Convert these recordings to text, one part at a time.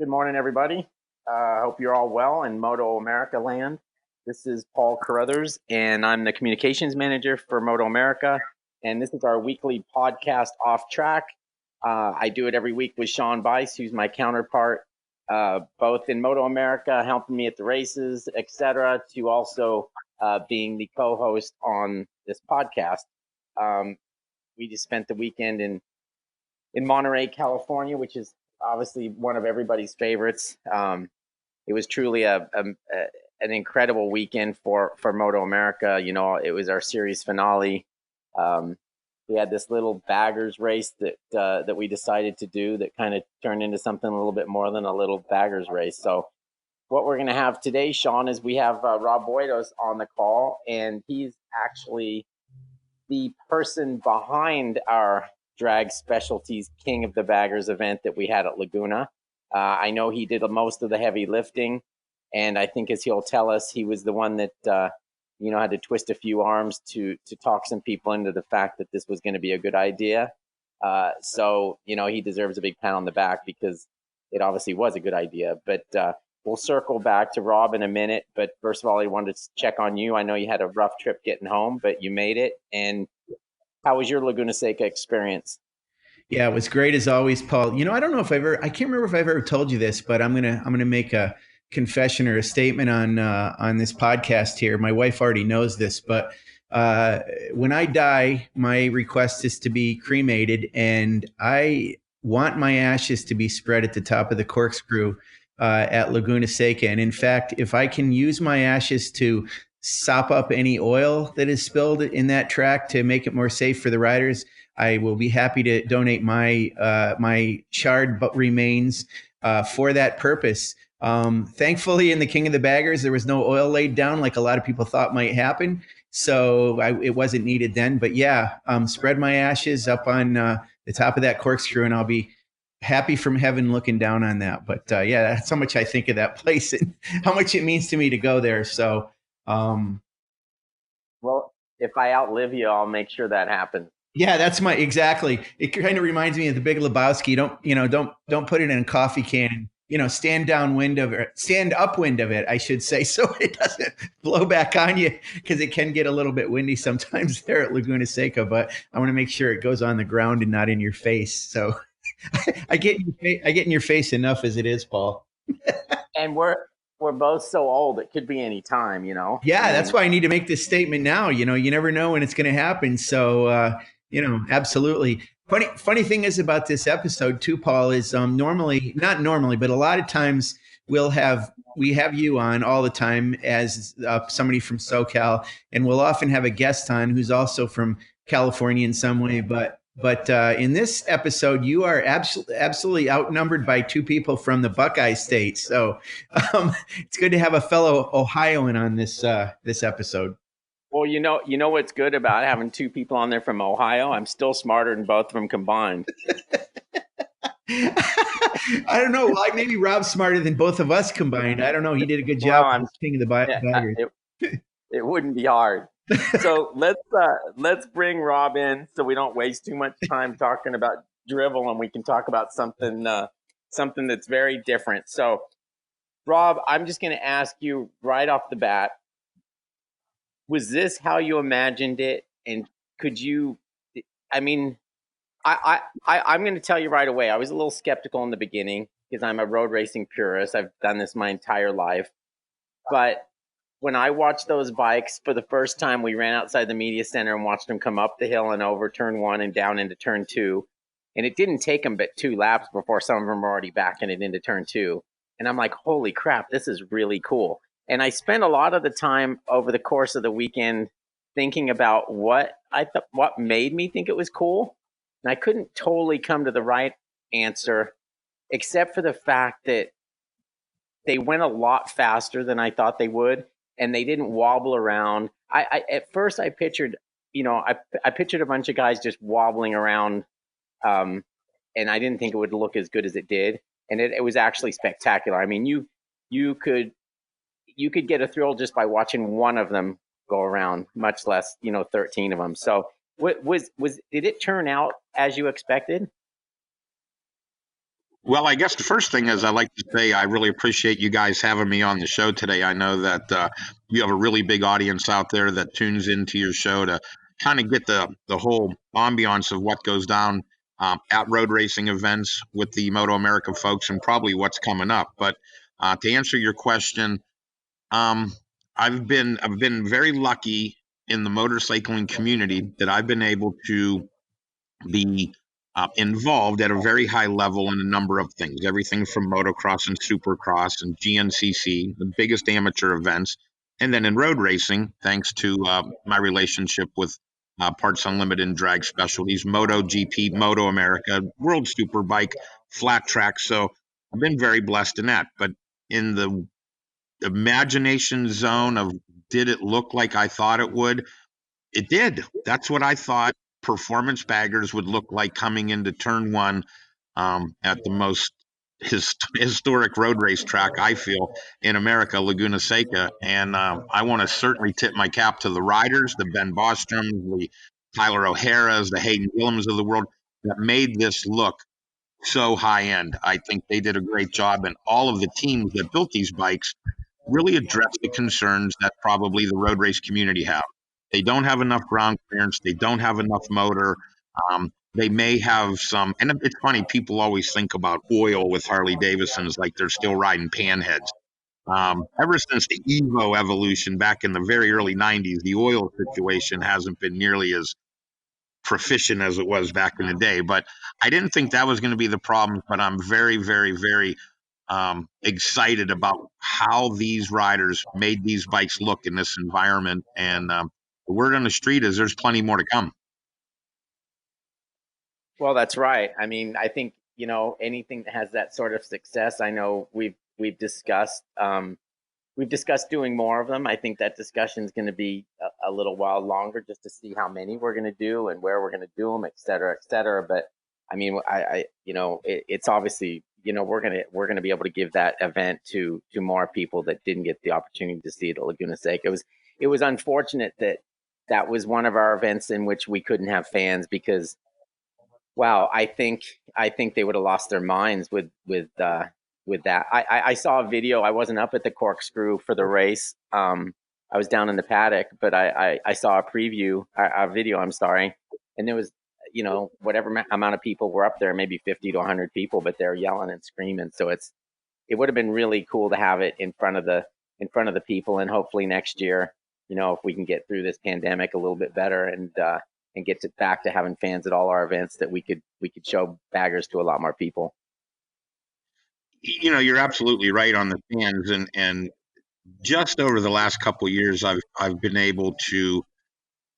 Good morning, everybody. Hope you're all well in MotoAmerica land. This is Paul Carruthers, and I'm the communications manager for MotoAmerica. And this is our weekly podcast, Off Track. I do it every week with Sean Bice, who's my counterpart, both in MotoAmerica, helping me at the races, etc., to also being the co-host on this podcast. We just spent the weekend in Monterey, California, which is obviously one of everybody's favorites. It was truly an incredible weekend for MotoAmerica. You know, it was our series finale. We had this little baggers race that we decided to do that kind of turned into something a little bit more than a little baggers race. So what we're going to have today, Sean, is we have Rob Buydos on the call, and he's actually the person behind our Drag Specialties King of the Baggers event that we had at Laguna. I know he did most of the heavy lifting, and I think, as he'll tell us, he was the one that had to twist a few arms to talk some people into the fact that this was going to be a good idea. So he deserves a big pat on the back because it obviously was a good idea. But we'll circle back to Rob in a minute. But first of all, I wanted to check on you. I know you had a rough trip getting home, but you made it. And how was your Laguna Seca experience? Yeah, it was great as always, Paul. I don't know if I can't remember if I've ever told you this, but I'm gonna make a confession or a statement on this podcast here. My wife already knows this, but when I die, my request is to be cremated, and I want my ashes to be spread at the top of the corkscrew at Laguna Seca. And in fact, if I can use my ashes to sop up any oil that is spilled in that track to make it more safe for the riders, I will be happy to donate my charred remains for that purpose. Thankfully, in the King of the Baggers, there was no oil laid down like a lot of people thought might happen, so it wasn't needed then. But yeah, spread my ashes up on the top of that corkscrew, and I'll be happy from heaven looking down on that. But yeah, that's how much I think of that place and how much it means to me to go there. So. Well, if I outlive you, I'll make sure that happens. Yeah, that's exactly. It kind of reminds me of the Big Lebowski. Don't put it in a coffee can. Stand downwind of it, stand upwind of it, I should say, so it doesn't blow back on you, because it can get a little bit windy sometimes there at Laguna Seca. But I want to make sure it goes on the ground and not in your face. So I get in your face enough as it is, Paul. And we're both so old; it could be any time. Yeah, that's why I need to make this statement now. You never know when it's going to happen. So, absolutely. Funny thing is about this episode too, Paul, is not normally, but a lot of times we have you on all the time as somebody from SoCal, and we'll often have a guest on who's also from California in some way. But in this episode, you are absolutely outnumbered by two people from the Buckeye State. So it's good to have a fellow Ohioan on this episode. Well, you know what's good about having two people on there from Ohio? I'm still smarter than both of them combined. I don't know. Well, maybe Rob's smarter than both of us combined. I don't know. He did a good job. Well, King of the Baggers. It wouldn't be hard. So let's bring Rob in so we don't waste too much time talking about drivel, and we can talk about something that's very different. So, Rob, I'm just going to ask you right off the bat: was this how you imagined it? And could you? I mean, I'm going to tell you right away. I was a little skeptical in the beginning because I'm a road racing purist. I've done this my entire life, but when I watched those bikes for the first time, we ran outside the media center and watched them come up the hill and over turn one and down into turn two. And it didn't take them but 2 laps before some of them were already backing it into turn two. And I'm like, holy crap, this is really cool. And I spent a lot of the time over the course of the weekend thinking about what made me think it was cool. And I couldn't totally come to the right answer, except for the fact that they went a lot faster than I thought they would. And they didn't wobble around. At first I pictured, I pictured a bunch of guys just wobbling around, and I didn't think it would look as good as it did. And it was actually spectacular. I mean, you could get a thrill just by watching one of them go around, much less 13 of them. So, did it turn out as you expected? Well, I guess the first thing is I'd like to say I really appreciate you guys having me on the show today. I know that you have a really big audience out there that tunes into your show to kind of get the whole ambiance of what goes down at road racing events with the Moto America folks and probably what's coming up. But to answer your question, um, I've been very lucky in the motorcycling community that I've been able to be involved at a very high level in a number of things, everything from motocross and supercross and GNCC, the biggest amateur events, and then in road racing, thanks to my relationship with Parts Unlimited and Drag Specialties, MotoGP, MotoAmerica, World Superbike, flat track. So I've been very blessed in that. But in the imagination zone of did it look like I thought it would? It did. That's what I thought performance baggers would look like coming into turn one at the most historic road race track, I feel, in America, Laguna Seca. And I want to certainly tip my cap to the riders, the Ben Bostroms, the Tyler O'Hara's, the Hayden Gillums of the world that made this look so high end. I think they did a great job, and all of the teams that built these bikes really address the concerns that probably the road race community have. They don't have enough ground clearance. They don't have enough motor. They may have some, and it's funny, people always think about oil with Harley Davidsons like they're still riding panheads. Ever since the Evo evolution back in the very early 90s, the oil situation hasn't been nearly as proficient as it was back in the day. But I didn't think that was going to be the problem. But I'm very, very, very excited about how these riders made these bikes look in this environment. And the word on the street is there's plenty more to come. Well, that's right. I mean, I think, anything that has that sort of success, I know we've discussed doing more of them. I think that discussion is going to be a little while longer just to see how many we're going to do and where we're going to do them, et cetera, et cetera. But I mean, it's obviously, we're gonna be able to give that event to more people that didn't get the opportunity to see it at Laguna Seca. It was unfortunate that that was one of our events in which we couldn't have fans because, wow, I think they would have lost their minds with that. I saw a video. I wasn't up at the corkscrew for the race. I was down in the paddock, but I saw a preview, a video. I'm sorry, and there was whatever amount of people were up there, maybe 50 to 100 people, but they're yelling and screaming. So it would have been really cool to have it in front of the people, and hopefully next year, if we can get through this pandemic a little bit better and get back to having fans at all our events, that we could show baggers to a lot more people. You're absolutely right on the fans, and just over the last couple of years, I've been able to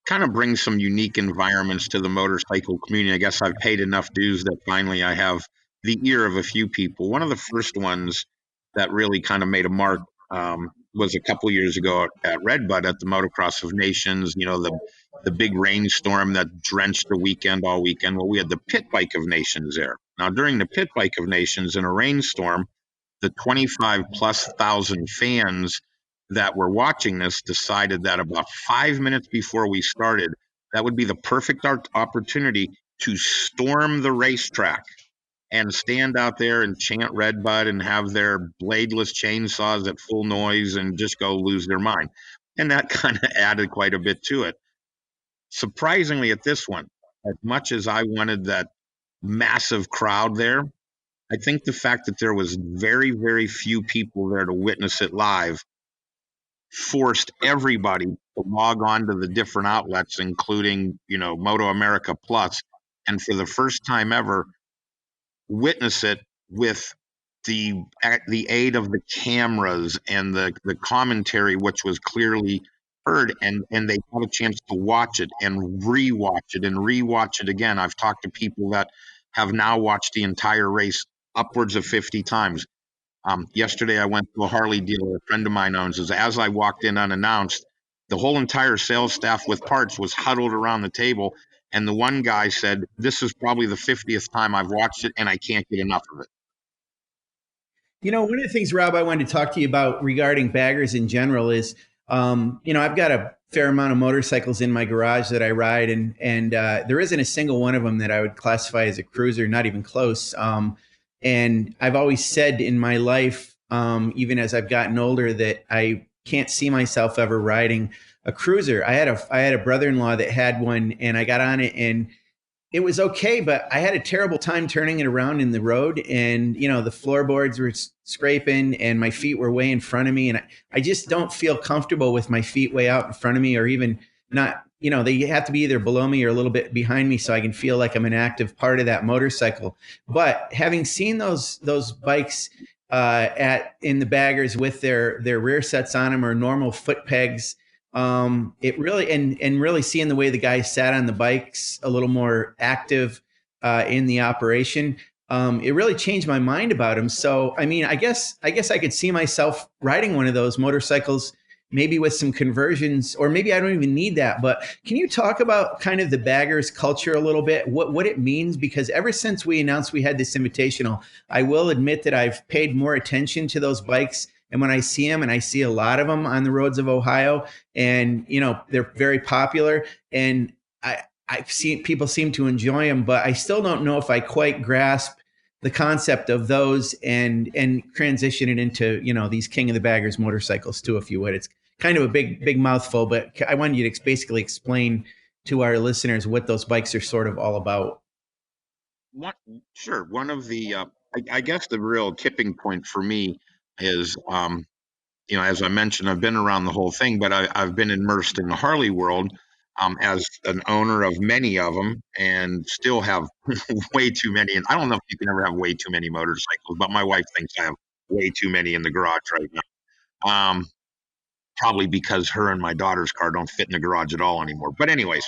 kind of bring some unique environments to the motorcycle community. I guess I've paid enough dues that finally I have the ear of a few people. One of the first ones that really kind of made a mark was a couple years ago at Redbud at the Motocross of Nations. The big rainstorm that drenched the weekend all weekend. Well, we had the Pit Bike of Nations there. Now, during the Pit Bike of Nations in a rainstorm, the 25 plus thousand fans that were watching this decided that about 5 minutes before we started, that would be the perfect opportunity to storm the racetrack and stand out there and chant Redbud and have their bladeless chainsaws at full noise and just go lose their mind. And that kind of added quite a bit to it. Surprisingly, at this one, as much as I wanted that massive crowd there, I think the fact that there was very, very few people there to witness it live forced everybody to log on to the different outlets, including, Moto America Plus, and for the first time ever, witness it with the aid of the cameras and the commentary, which was clearly heard, and they had a chance to watch it and rewatch it and rewatch it again. I've talked to people that have now watched the entire race upwards of 50 times. Yesterday, I went to a Harley dealer a friend of mine owns. As I walked in unannounced, the whole entire sales staff with parts was huddled around the table. And the one guy said, "This is probably the 50th time I've watched it, and I can't get enough of it." One of the things, Rob, I wanted to talk to you about regarding baggers in general is, I've got a fair amount of motorcycles in my garage that I ride, and there isn't a single one of them that I would classify as a cruiser, not even close. And I've always said in my life, even as I've gotten older, that I can't see myself ever riding a cruiser. I had a brother-in-law that had one, and I got on it, and it was okay, but I had a terrible time turning it around in the road, and the floorboards were scraping, and my feet were way in front of me, and I just don't feel comfortable with my feet way out in front of me, or even not. They have to be either below me or a little bit behind me, so I can feel like I'm an active part of that motorcycle. But having seen those bikes at in the baggers with their rear sets on them or normal foot pegs, it really and really seeing the way the guys sat on the bikes a little more active in the operation, it really changed my mind about them. So I mean, I guess I could see myself riding one of those motorcycles, maybe with some conversions, or maybe I don't even need that. But can you talk about kind of the baggers culture a little bit, what it means? Because ever since we announced we had this invitational, I will admit that I've paid more attention to those bikes. And when I see them, and I see a lot of them on the roads of Ohio, and they're very popular, and I've seen people seem to enjoy them, but I still don't know if I quite grasp the concept of those and transition it into these king of the baggers motorcycles too, if you would. It's kind of a big mouthful, but I wanted you to basically explain to our listeners what those bikes are sort of all about. Sure. One of the, I guess the real tipping point for me is, as I mentioned, I've been around the whole thing, but I've been immersed in the Harley world as an owner of many of them, and still have way too many. And I don't know if you can ever have way too many motorcycles, but my wife thinks I have way too many in the garage right now. Probably because her and my daughter's car don't fit in the garage at all anymore. But anyways,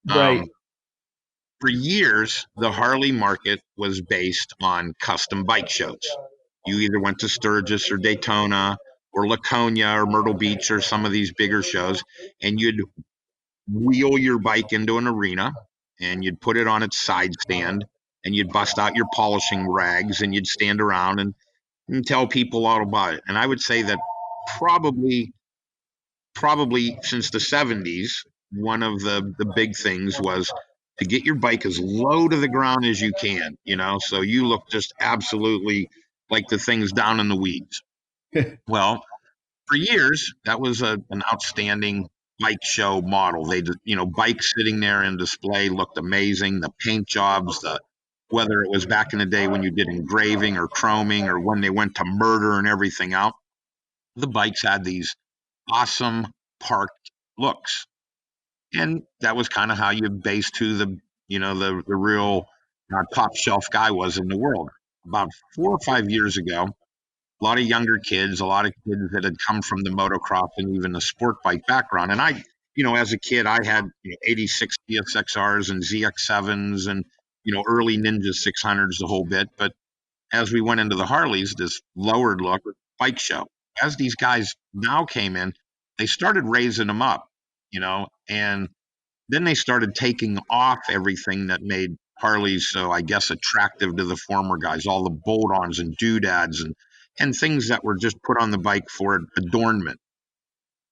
Right. for years, the Harley market was based on custom bike shows. You either went to Sturgis or Daytona or Laconia or Myrtle Beach or some of these bigger shows, and you'd wheel your bike into an arena, and you'd put it on its side stand, and you'd bust out your polishing rags, and you'd stand around and tell people all about it. And I would say that probably since the 70s, one of the big things was to get your bike as low to the ground as you can, so you look just absolutely like the thing's down in the weeds. Well, for years, that was an outstanding bike show model. Bikes sitting there in display looked amazing. The paint jobs, whether it was back in the day when you did engraving or chroming, or when they went to murder and everything out, the bikes had these awesome parked looks. And that was kind of how you based who the real top shelf guy was in the world. About 4 or 5 years ago, a lot of younger kids, a lot of kids that had come from the motocross and even the sport bike background. And I, as a kid, I had 86 DSXRs and ZX7s and, early Ninja 600s, the whole bit. But as we went into the Harleys, this lowered look bike show, as these guys now came in, they started raising them up, and then they started taking off everything that made Harleys so, I guess, attractive to the former guys, all the bolt-ons and doodads and things that were just put on the bike for adornment.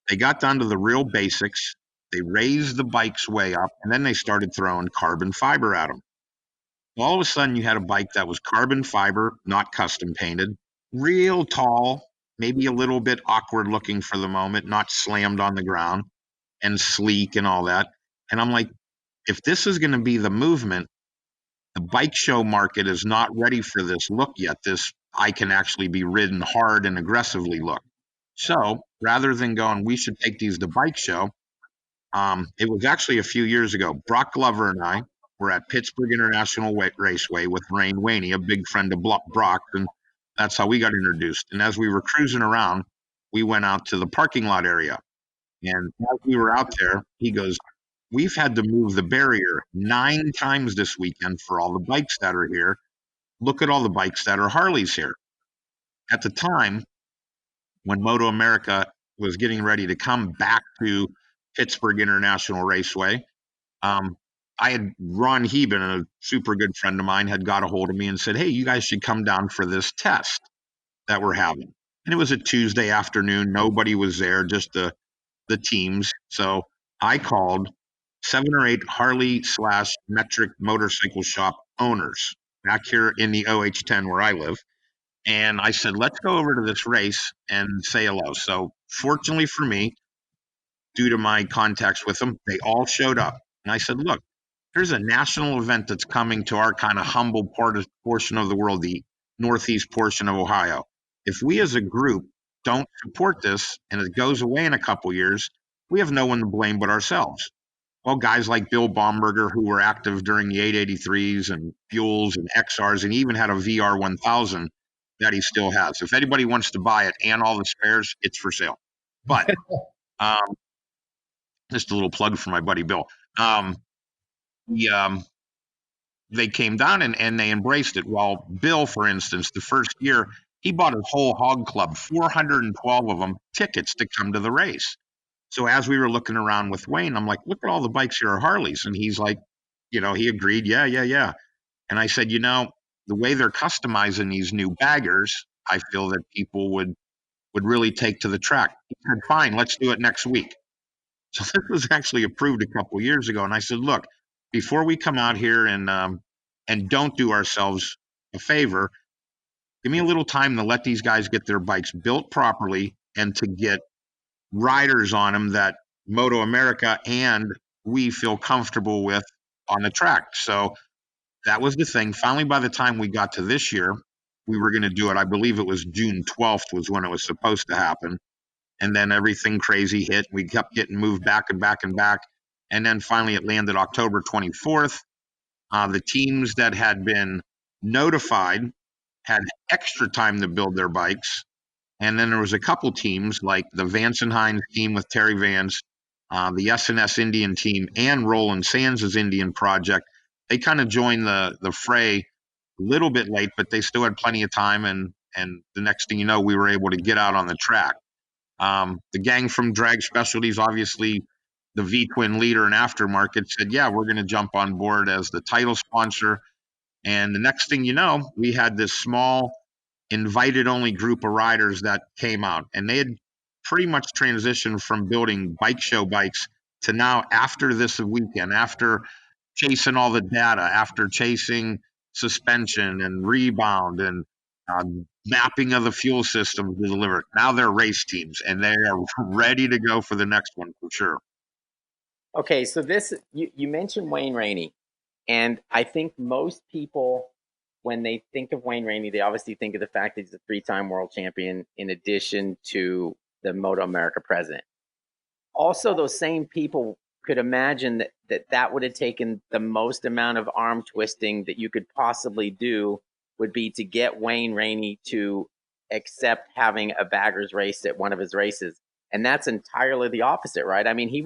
They got down to the real basics. They raised the bikes way up, and then they started throwing carbon fiber at them. All of a sudden, you had a bike that was carbon fiber, not custom painted, real tall, maybe a little bit awkward looking for the moment, not slammed on the ground, and sleek and all that. And I'm like, if this is going to be the movement, the bike show market is not ready for this look yet. This I can actually be ridden hard and aggressively look. So rather than going, we should take these to bike show, it was actually a few years ago. Brock Glover and I were at Pittsburgh International Raceway with Rain Waney, a big friend of Brock, and that's how we got introduced. And as we were cruising around, we went out to the parking lot area. And as we were out there, he goes, we've had to move the barrier 9 times this weekend for all the bikes that are here. Look at all the bikes that are Harleys here. At the time, when MotoAmerica was getting ready to come back to Pittsburgh International Raceway, I had Ron Heben, a super good friend of mine, had got a hold of me and said, hey, you guys should come down for this test that we're having. And it was a Tuesday afternoon. Nobody was there, just the teams. So I called 7 or 8 Harley/Metric motorcycle shop owners. back here in the OH10 where I live. And I said, let's go over to this race and say hello. So fortunately for me, due to my contacts with them, they all showed up. And I said, look, here's a national event that's coming to our kind of humble portion of the world, the northeast portion of Ohio. If we as a group don't support this and it goes away in a couple years, we have no one to blame but ourselves. Well, guys like Bill Baumberger, who were active during the 883s and Fuels and XRs, and even had a VR 1000 that he still has. If anybody wants to buy it and all the spares, it's for sale. But um, just a little plug for my buddy Bill. He, they came down and they embraced it. While Bill, for instance, the first year, he bought his whole hog club, 412 of them, tickets to come to the race. So as we were looking around with Wayne, I'm like, look at all the bikes here are Harleys. And he's like, he agreed. Yeah. And I said, the way they're customizing these new baggers, I feel that people would really take to the track. He said, fine, let's do it next week. So this was actually approved a couple of years ago. And I said, look, before we come out here and don't do ourselves a favor, give me a little time to let these guys get their bikes built properly and to get riders on them that MotoAmerica and we feel comfortable with on the track. So that was the thing. Finally, by the time we got to this year, we were going to do it. I believe it was June 12th was when it was supposed to happen. And then everything crazy hit. We kept getting moved back and back and back. And then finally it landed October 24th. The teams that had been notified had extra time to build their bikes. And then there was a couple teams like the Vance and Hines team with Terry Vance, the S&S Indian team, and Roland Sands' Indian project. They kind of joined the fray a little bit late, but they still had plenty of time. And the next thing you know, we were able to get out on the track. The gang from Drag Specialties, obviously the V-Twin leader in aftermarket, said, yeah, we're going to jump on board as the title sponsor. And the next thing you know, we had this small invited only group of riders that came out, and they had pretty much transitioned from building bike show bikes to now, after this weekend, after chasing all the data, after chasing suspension and rebound and mapping of the fuel system to deliver. Now they're race teams and they are ready to go for the next one for sure. Okay, so this you mentioned Wayne Rainey, and I think most people, when they think of Wayne Rainey, they obviously think of the fact that he's a three-time world champion in addition to the MotoAmerica president. Also, those same people could imagine that would have taken the most amount of arm twisting that you could possibly do would be to get Wayne Rainey to accept having a baggers race at one of his races. And that's entirely the opposite, right? I mean, he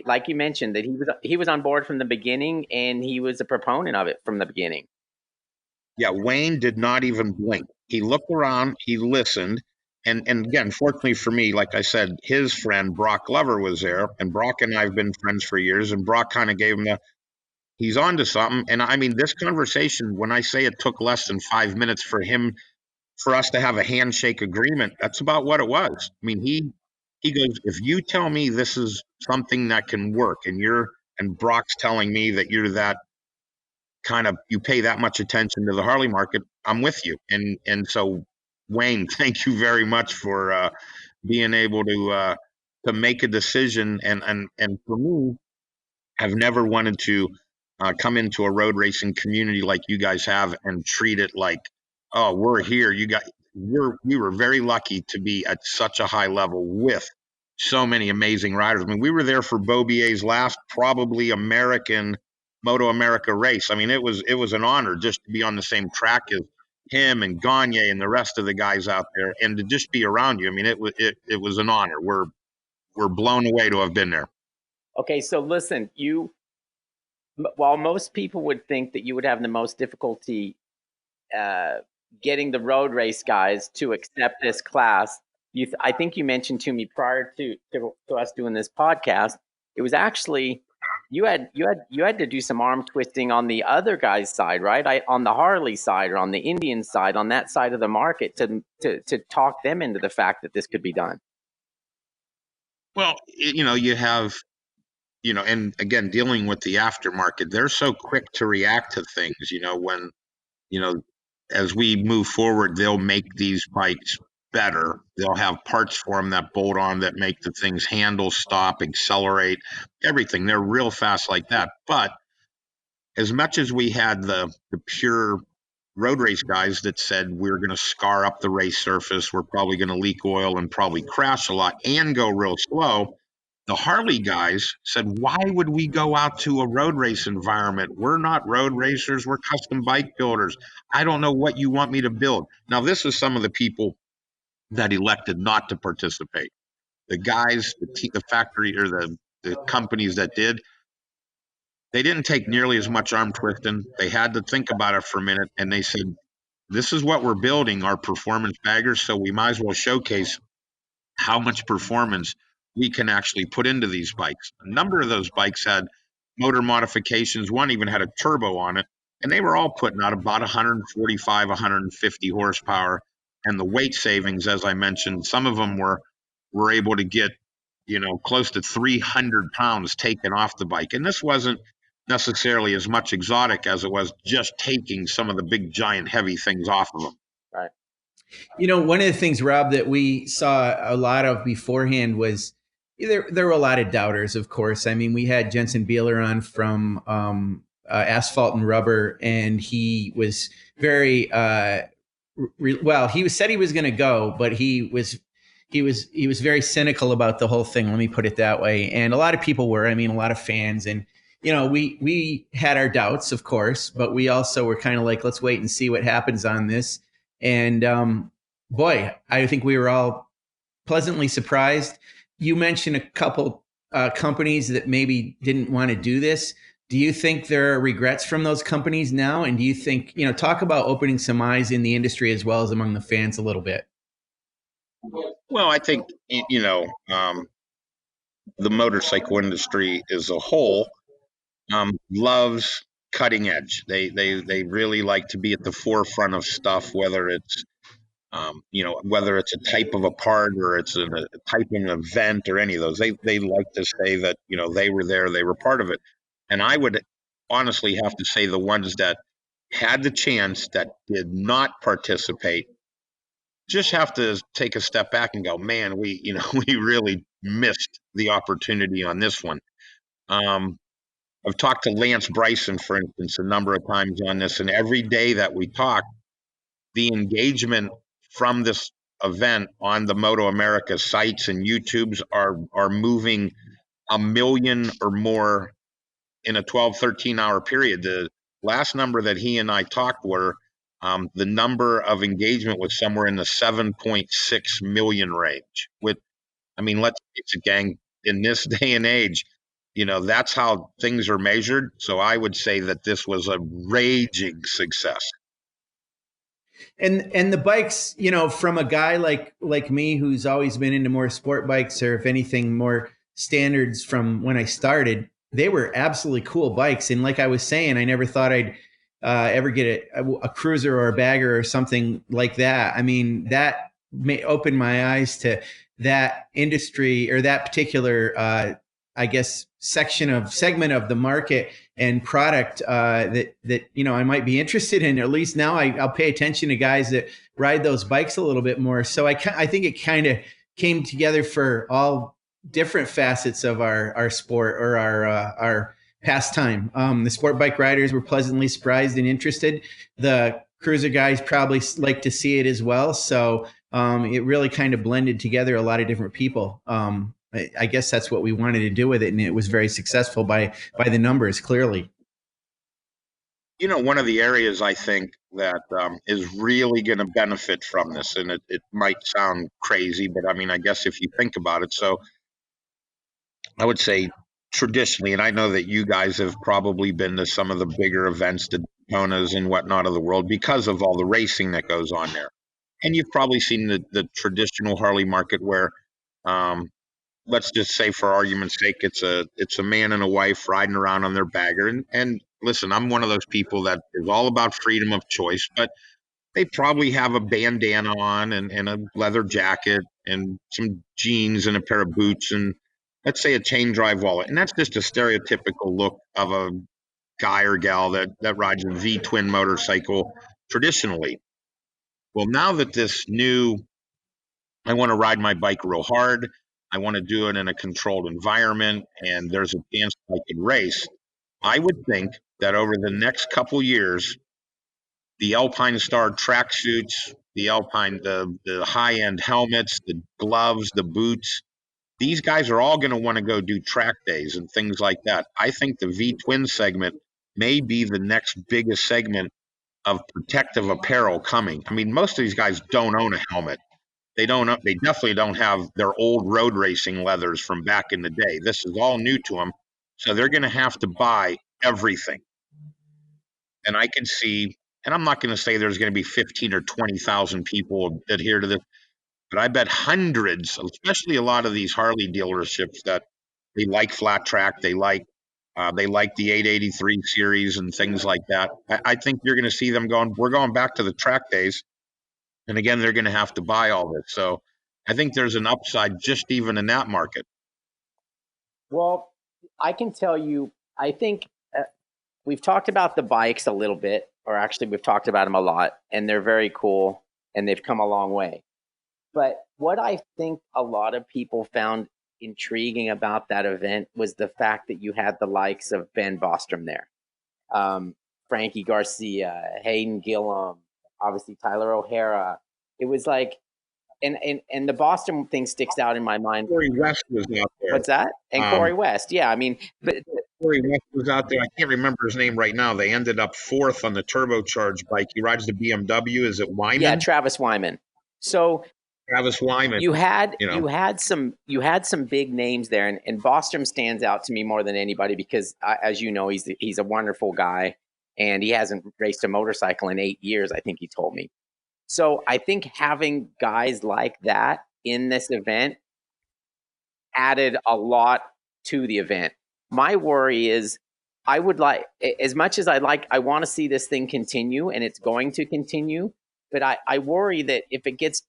like you mentioned, that he was on board from the beginning, and he was a proponent of it from the beginning. Yeah, Wayne did not even blink. He looked around, he listened, and again, fortunately for me, like I said, his friend Brock Glover was there, and Brock and I have been friends for years, and Brock kind of gave him he's on to something. And I mean, this conversation, when I say it took less than 5 minutes for us to have a handshake agreement, that's about what it was. I mean, he goes, if you tell me this is something that can work, and Brock's telling me that you're that kind of, you pay that much attention to the Harley market, I'm with you. And so Wayne, thank you very much for being able to make a decision. And for me, I've never wanted to come into a road racing community like you guys have and treat it like, oh, we're here. We were very lucky to be at such a high level with so many amazing riders. I mean, we were there for Beaubier's last probably American MotoAmerica race. I mean, it was an honor just to be on the same track as him and Gagne and the rest of the guys out there, and to just be around you. I mean, it was an honor. We're blown away to have been there. Okay, so listen, while most people would think that you would have the most difficulty getting the road race guys to accept this class, I think you mentioned to me prior to us doing this podcast, it was actually you had to do some arm twisting on the other guy's side, right? On the Harley side or on the Indian side, on that side of the market, to talk them into the fact that this could be done. Well, you have, and again, dealing with the aftermarket, they're so quick to react to things, when as we move forward, they'll make these bikes better. They'll have parts for them that bolt on that make the things handle, stop, accelerate, everything. They're real fast like that. But as much as we had the pure road race guys that said we're going to scar up the race surface, we're probably going to leak oil and probably crash a lot and go real slow, the Harley guys said, why would we go out to a road race environment? We're not road racers. We're custom bike builders. I don't know what you want me to build. Now, this is some of the people that elected not to participate. The guys, the factory or the companies that did, they didn't take nearly as much arm twisting. They had to think about it for a minute, and they said, this is what we're building, our performance baggers, so we might as well showcase how much performance we can actually put into these bikes. A number of those bikes had motor modifications. One even had a turbo on it, and they were all putting out about 145, 150 horsepower. And the weight savings, as I mentioned, some of them were able to get, close to 300 pounds taken off the bike. And this wasn't necessarily as much exotic as it was just taking some of the big, giant, heavy things off of them. Right. One of the things, Rob, that we saw a lot of beforehand was there were a lot of doubters, of course. I mean, we had Jensen Beeler on from Asphalt and Rubber, and he was very he said he was going to go, but he was very cynical about the whole thing. Let me put it that way. And a lot of people were. I mean, a lot of fans, and we had our doubts, of course, but we also were kind of like, let's wait and see what happens on this. And boy, I think we were all pleasantly surprised. You mentioned a couple companies that maybe didn't want to do this. Do you think there are regrets from those companies now? And do you think, talk about opening some eyes in the industry as well as among the fans a little bit? Well, I think, the motorcycle industry as a whole loves cutting edge. They really like to be at the forefront of stuff, whether it's whether it's a type of a part or it's a type of an event or any of those. They like to say that they were there, they were part of it. And I would honestly have to say the ones that had the chance that did not participate just have to take a step back and go, man, we we really missed the opportunity on this one. I've talked to Lance Bryson, for instance, a number of times on this, and every day that we talk, the engagement from this event on the MotoAmerica sites and YouTubes are moving 1 million or more in a 12, 13-hour period. The last number that he and I talked were the number of engagement was somewhere in the 7.6 million range. Let's face it, gang, in this day and age, that's how things are measured. So I would say that this was a raging success. And the bikes, from a guy like me who's always been into more sport bikes, or if anything, more standards from when I started, they were absolutely cool bikes. And like I was saying, I never thought I'd ever get a cruiser or a bagger or something like that. I mean, that may open my eyes to that industry or that particular, I guess, segment of the market and product that I might be interested in. Or at least now I'll pay attention to guys that ride those bikes a little bit more. So I think it kind of came together for all different facets of our sport or our pastime. The sport bike riders were pleasantly surprised and interested. The cruiser guys probably like to see it as well. So it really kind of blended together a lot of different people. I guess that's what we wanted to do with it, and it was very successful by the numbers, clearly. One of the areas I think that is really going to benefit from this, and it might sound crazy, but I guess if you think about it, so I would say traditionally, and I know that you guys have probably been to some of the bigger events, the Daytonas and whatnot of the world, because of all the racing that goes on there. And you've probably seen the traditional Harley market where, let's just say for argument's sake, it's a man and a wife riding around on their bagger. And listen, I'm one of those people that is all about freedom of choice, but they probably have a bandana on and a leather jacket and some jeans and a pair of boots and let's say a chain drive wallet. And that's just a stereotypical look of a guy or gal that rides a V-twin motorcycle traditionally. Well, now that this new, I want to ride my bike real hard, I want to do it in a controlled environment, and there's a chance I can race. I would think that over the next couple years, the Alpine Star tracksuits, the high-end helmets, the gloves, the boots, these guys are all going to want to go do track days and things like that. I think the V-twin segment may be the next biggest segment of protective apparel coming. I mean, most of these guys don't own a helmet. They definitely don't have their old road racing leathers from back in the day. This is all new to them. So they're going to have to buy everything. And I can see, and I'm not going to say there's going to be 15 or 20,000 people adhere to this, but I bet hundreds, especially a lot of these Harley dealerships, that they like flat track, they like the 883 series and things like that. I think you're going to see them going, we're going back to the track days. And again, they're going to have to buy all this. So I think there's an upside just even in that market. Well, I can tell you, I think we've talked about the bikes a little bit, or actually we've talked about them a lot, and they're very cool and they've come a long way. But what I think a lot of people found intriguing about that event was the fact that you had the likes of Ben Bostrom there, Frankie Garcia, Hayden Gillum, obviously Tyler O'Hara. It was like, and the Boston thing sticks out in my mind. Corey West was out there. What's that? And Corey West, yeah. I mean, but Corey West was out there. I can't remember his name right now. They ended up fourth on the turbocharged bike. He rides the BMW. Is it Wyman? Yeah, Travis Wyman. So Travis Wyman. You had some big names there, and Bostrom stands out to me more than anybody because, as you know, he's a wonderful guy, and he hasn't raced a motorcycle in 8 years. I think he told me. So I think having guys like that in this event added a lot to the event. My worry is, I would like, as much as I want to see this thing continue, and it's going to continue. But I worry that if it gets,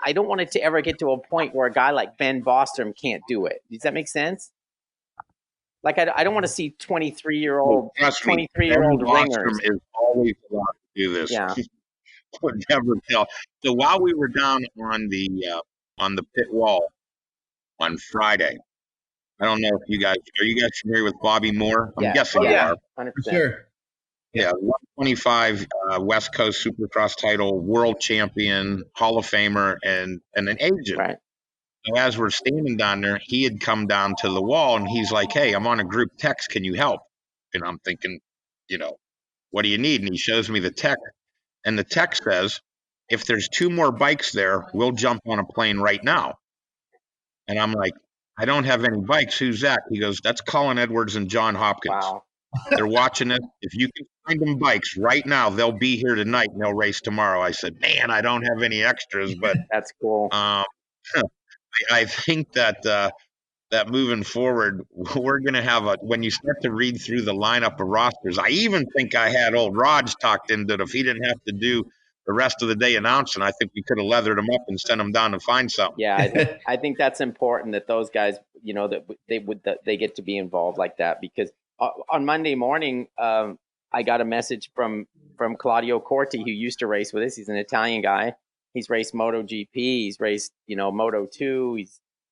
I don't want it to ever get to a point where a guy like Ben Bostrom can't do it. Does that make sense? Like, I don't want to see 23-year-old ringers. Is always allowed to do this. Yeah. Would never tell. So while we were down on the pit wall on Friday, I don't know if are you guys familiar with Bobby Moore? I'm guessing you are. 100%. Sure. Yeah, 125 West Coast Supercross title, world champion, Hall of Famer, and an agent. Right. So as we're standing down there, he had come down to the wall, and he's like, "Hey, I'm on a group text. Can you help?" And I'm thinking, what do you need? And he shows me the text, and the text says, "If there's 2 more bikes there, we'll jump on a plane right now." And I'm like, "I don't have any bikes. Who's that?" He goes, "That's Colin Edwards and John Hopkins. Wow. They're watching it. If you can find them bikes right now, they'll be here tonight and they'll race tomorrow." I said, "Man, I don't have any extras, but That's cool. I think that moving forward, we're going to have when you start to read through the lineup of rosters, I even think I had old Raj talked into it. If he didn't have to do the rest of the day announcing, I think we could have leathered him up and sent him down to find something. Yeah, I think that's important that those guys, that they get to be involved like that, because on Monday morning, I got a message from Claudio Corti, who used to race with us. He's an Italian guy. He's raced MotoGP. He's raced, Moto2.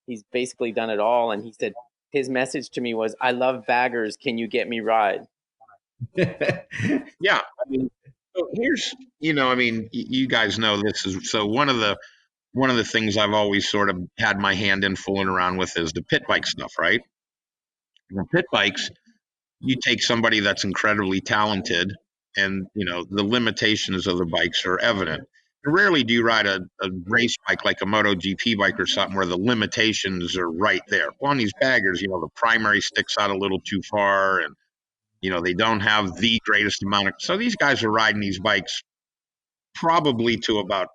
He's basically done it all. And he said his message to me was, "I love baggers. Can you get me ride?" Yeah, I mean, so here's, you guys know this is so one of the things I've always sort of had my hand in fooling around with is the pit bike stuff, right? The pit bikes, you take somebody that's incredibly talented, and the limitations of the bikes are evident. Rarely do you ride a race bike like a MotoGP bike or something where the limitations are right there. Well, on these baggers, the primary sticks out a little too far, and they don't have the greatest amount of. So these guys are riding these bikes probably to about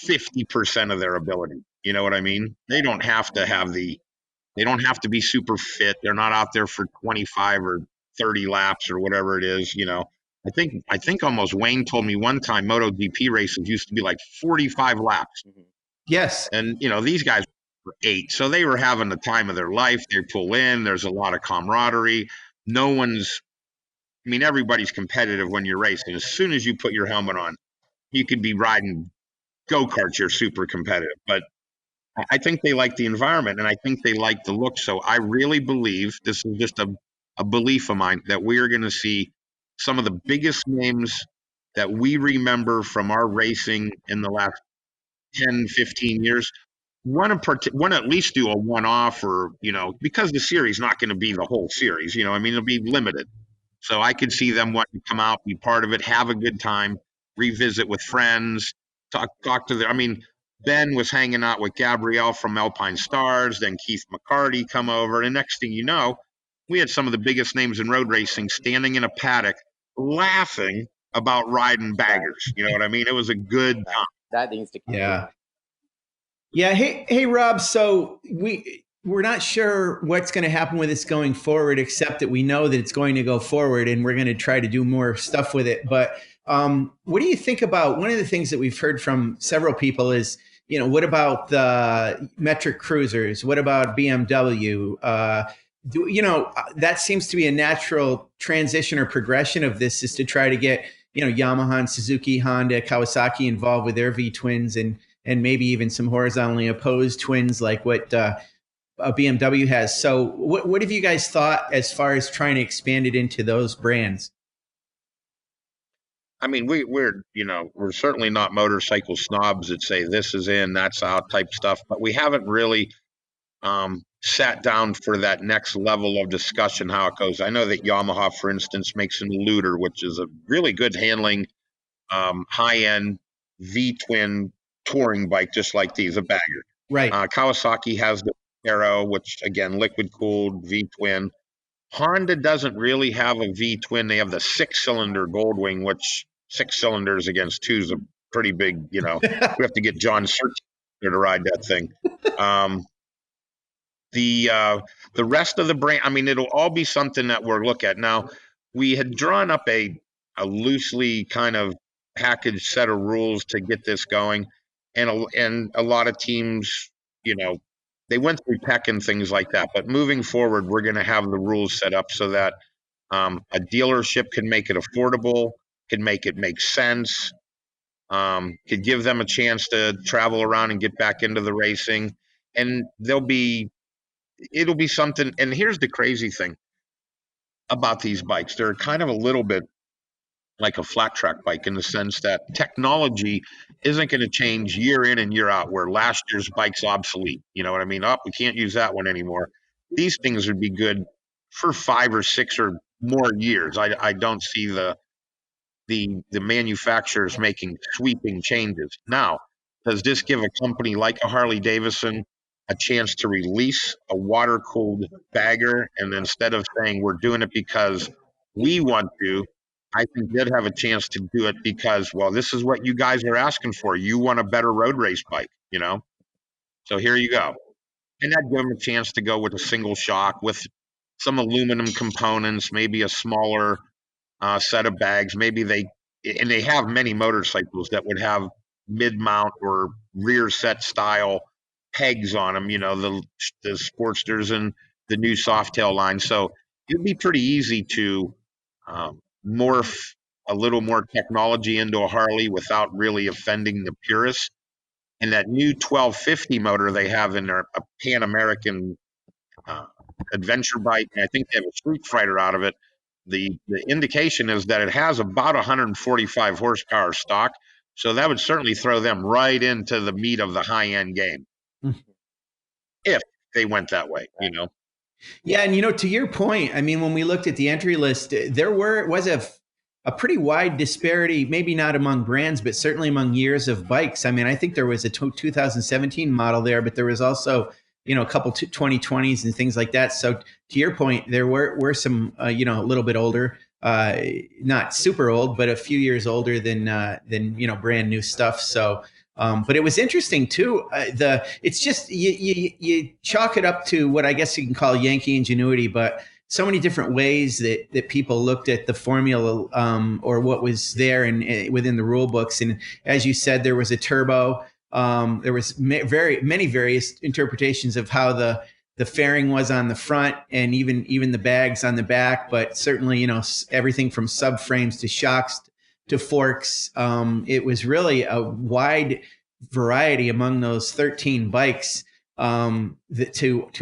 50% of their ability. You know what I mean? They don't have to be super fit. They're not out there for 25 or 30 laps or whatever it is. I think almost Wayne told me one time MotoGP races used to be like 45 laps. Yes. And, these guys were 8. So they were having the time of their life. They pull in. There's a lot of camaraderie. No one's I mean, everybody's competitive when you're racing. As soon as you put your helmet on, you could be riding go-karts, you're super competitive. But I think they like the environment, and I think they like the look. So I really believe, this is just a belief of mine, that we are going to see some of the biggest names that we remember from our racing in the last 10, 15 years. Want to at least do a one-off, or, because the series not going to be the whole series, I mean, it'll be limited. So I could see them wanting to come out, be part of it, have a good time, revisit with friends, talk to I mean, Ben was hanging out with Gabrielle from Alpine Stars, then Keith McCarty come over, and next thing you know, we had some of the biggest names in road racing standing in a paddock laughing about riding baggers. You know what I mean? It was a good time. That needs to come. Yeah. Hey, Rob. So we're not sure what's going to happen with this going forward, except that we know that it's going to go forward, and we're going to try to do more stuff with it. But what do you think about, one of the things that we've heard from several people is, what about the metric cruisers? What about BMW? That seems to be a natural transition or progression of this, is to try to get, Yamaha and Suzuki, Honda, Kawasaki involved with their V-twins, and maybe even some horizontally opposed twins like what BMW has. So what have you guys thought as far as trying to expand it into those brands? I mean, we're certainly not motorcycle snobs that say this is in, that's out type stuff, but we haven't really sat down for that next level of discussion, how it goes. I know that Yamaha, for instance, makes an Eluder, which is a really good handling, high-end V-twin touring bike, just like these, a bagger. Right. Kawasaki has the Aero, which, again, liquid-cooled V-twin. Honda doesn't really have a V-twin. They have the six-cylinder Goldwing, which 6 cylinders against 2 is a pretty big, we have to get John Search to ride that thing. The rest of the brand, I mean, it'll all be something that we'll look at. Now, we had drawn up a loosely kind of packaged set of rules to get this going, and a lot of teams, they went through tech and things like that. But moving forward, we're going to have the rules set up so that a dealership can make it affordable, can make it make sense, could give them a chance to travel around and get back into the racing, and it'll be something. And here's the crazy thing about these bikes. They're kind of a little bit like a flat track bike, in the sense that technology isn't going to change year in and year out, where last year's bike's obsolete. You know what I mean? Oh, we can't use that one anymore. These things would be good for 5 or 6 or more years. I don't see the manufacturers making sweeping changes. Now, does this give a company like a Harley Davidson a chance to release a water-cooled bagger, and instead of saying we're doing it because we want to, I think they'd have a chance to do it because, well, this is what you guys are asking for. You want a better road race bike, So here you go. And that'd give them a chance to go with a single shock with some aluminum components, maybe a smaller set of bags. Maybe they have many motorcycles that would have mid-mount or rear set style pegs on them, the Sportsters and the new Softail line. So it'd be pretty easy to morph a little more technology into a Harley without really offending the purists. And that new 1250 motor they have in their Pan American adventure bike, and I think they have a Street Fighter out of it. The indication is that it has about 145 horsepower stock. So that would certainly throw them right into the meat of the high-end game. If they went that way, Yeah, and to your point, I mean, when we looked at the entry list, there was a pretty wide disparity, maybe not among brands, but certainly among years of bikes. I mean, I think there was a 2017 model there, but there was also, a couple 2020s and things like that. So to your point, there were some, a little bit older, not super old, but a few years older than brand new stuff. So. But it was interesting too. It's just you chalk it up to what I guess you can call Yankee ingenuity, but so many different ways that people looked at the formula or what was there and within the rule books. And as you said, there was a turbo. There was very many various interpretations of how the the fairing was on the front, and even the bags on the back. But certainly, everything from subframes to shocks to forks. It was really a wide variety among those 13 bikes to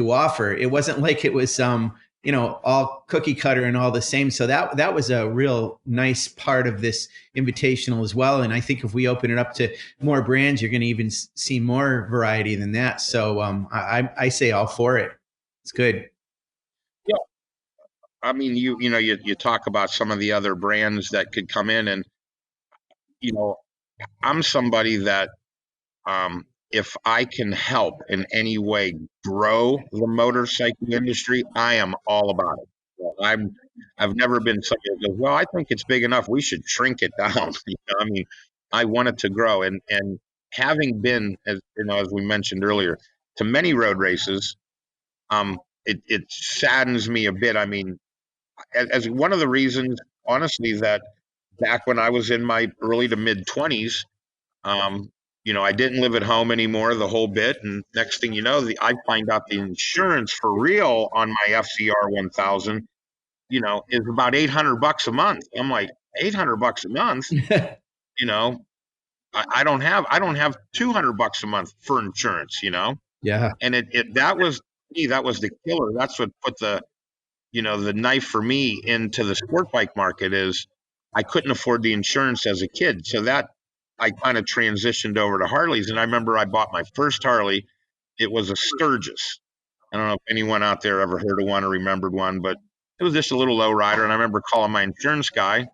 offer. It wasn't like it was all cookie cutter and all the same. So that was a real nice part of this invitational as well. And I think if we open it up to more brands, you're going to even see more variety than that. So I say all for it. It's good. Yeah, I mean, you talk about some of the other brands that could come in, and I'm somebody that if I can help in any way grow the motorcycle industry, I am all about it. I've never been somebody that goes, well, I think it's big enough, we should shrink it down. I mean, I want it to grow, and having been, as we mentioned earlier, to many road races, it saddens me a bit. I mean, as one of the reasons, honestly, that back when I was in my early to mid 20s, I didn't live at home anymore the whole bit. And next thing you know, I find out the insurance for real on my FCR 1000, is about $800 a month. I'm like, $800 a month, I don't have $200 a month for insurance, Yeah. and that was the killer. That's what put the knife for me into the sport bike market. Is I couldn't afford the insurance as a kid. So that I kind of transitioned over to Harleys. And I remember I bought my first Harley. It was a Sturgis. I don't know if anyone out there ever heard of one or remembered one, but it was just a little low rider. And I remember calling my insurance guy,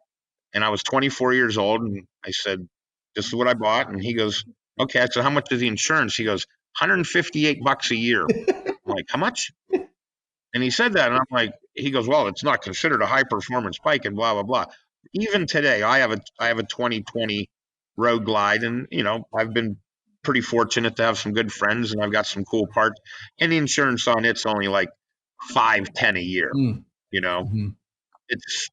and I was 24 years old. And I said, this is what I bought. And he goes, okay. I said, how much is the insurance? He goes, $158 a year. I'm like, how much? And he said that, and I'm like, he goes, well, it's not considered a high performance bike, and blah blah blah. Even today, I have a 2020 Road Glide, and I've been pretty fortunate to have some good friends, and I've got some cool parts. And the insurance on it's only like $510 a year. Mm-hmm. It's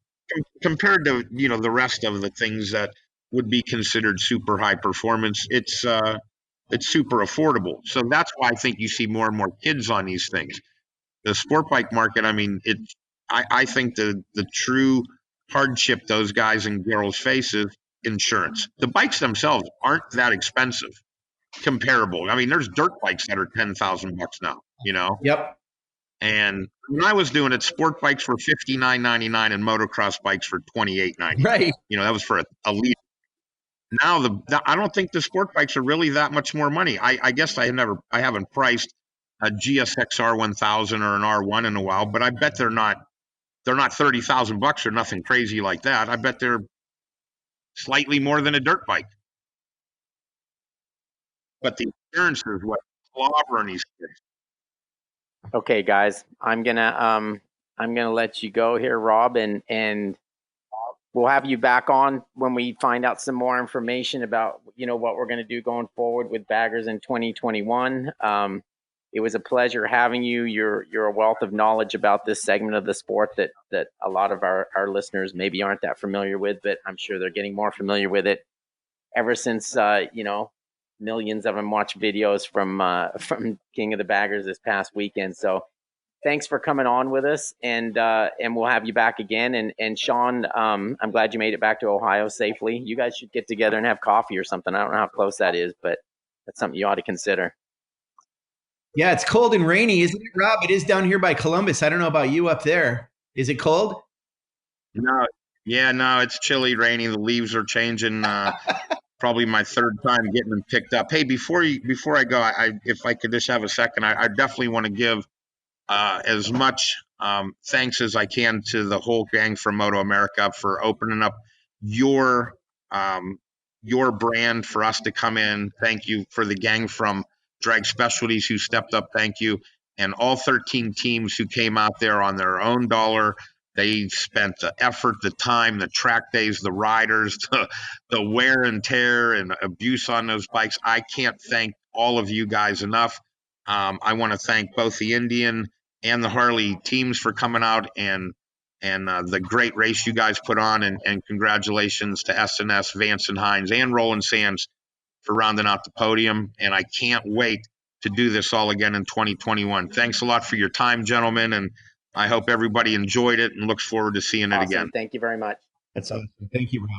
compared to the rest of the things that would be considered super high performance. It's super affordable. So that's why I think you see more and more kids on these things. The sport bike market, I mean, I think the true hardship those guys and girls face is insurance. The bikes themselves aren't that expensive, comparable. I mean, there's dirt bikes that are $10,000 now, Yep. And when I was doing it, sport bikes were $59.99 and motocross bikes for $28.99. Right. That was for a lead. Now I don't think the sport bikes are really that much more money. I guess I haven't priced a GSX-R 1000 or an R1 in a while, but I bet they're not $30,000 or nothing crazy like that. I bet they're slightly more than a dirt bike. But the insurance is what clobbering these kids. Okay, guys, I'm gonna let you go here, Rob, and we'll have you back on when we find out some more information about what we're gonna do going forward with baggers in 2021. It was a pleasure having you. You're a wealth of knowledge about this segment of the sport that a lot of our listeners maybe aren't that familiar with, but I'm sure they're getting more familiar with it ever since millions of them watch videos from King of the Baggers this past weekend. So thanks for coming on with us, and we'll have you back again. And Sean, I'm glad you made it back to Ohio safely. You guys should get together and have coffee or something. I don't know how close that is, but that's something you ought to consider. Yeah, it's cold and rainy, isn't it, Rob? It is down here by Columbus. I don't know about you up there. Is it cold? No, it's chilly, rainy. The leaves are changing. Probably my third time getting them picked up. Hey, before I go, if I could just have a second, I definitely want to give as much thanks as I can to the whole gang from MotoAmerica for opening up your brand for us to come in. Thank you for the gang from Drag Specialties who stepped up. Thank you. And all 13 teams who came out there on their own dollar. They spent the effort, the time, the track days, the riders, the wear and tear and abuse on those bikes. I can't thank all of you guys enough. I want to thank both the Indian and the Harley teams for coming out and the great race you guys put on. And congratulations to SNS, Vance and Hines, and Roland Sands for rounding out the podium. And I can't wait to do this all again in 2021. Thanks a lot for your time, gentlemen, and I hope everybody enjoyed it and looks forward to seeing it Awesome. again. Thank you very much. That's awesome. Thank you, Rob.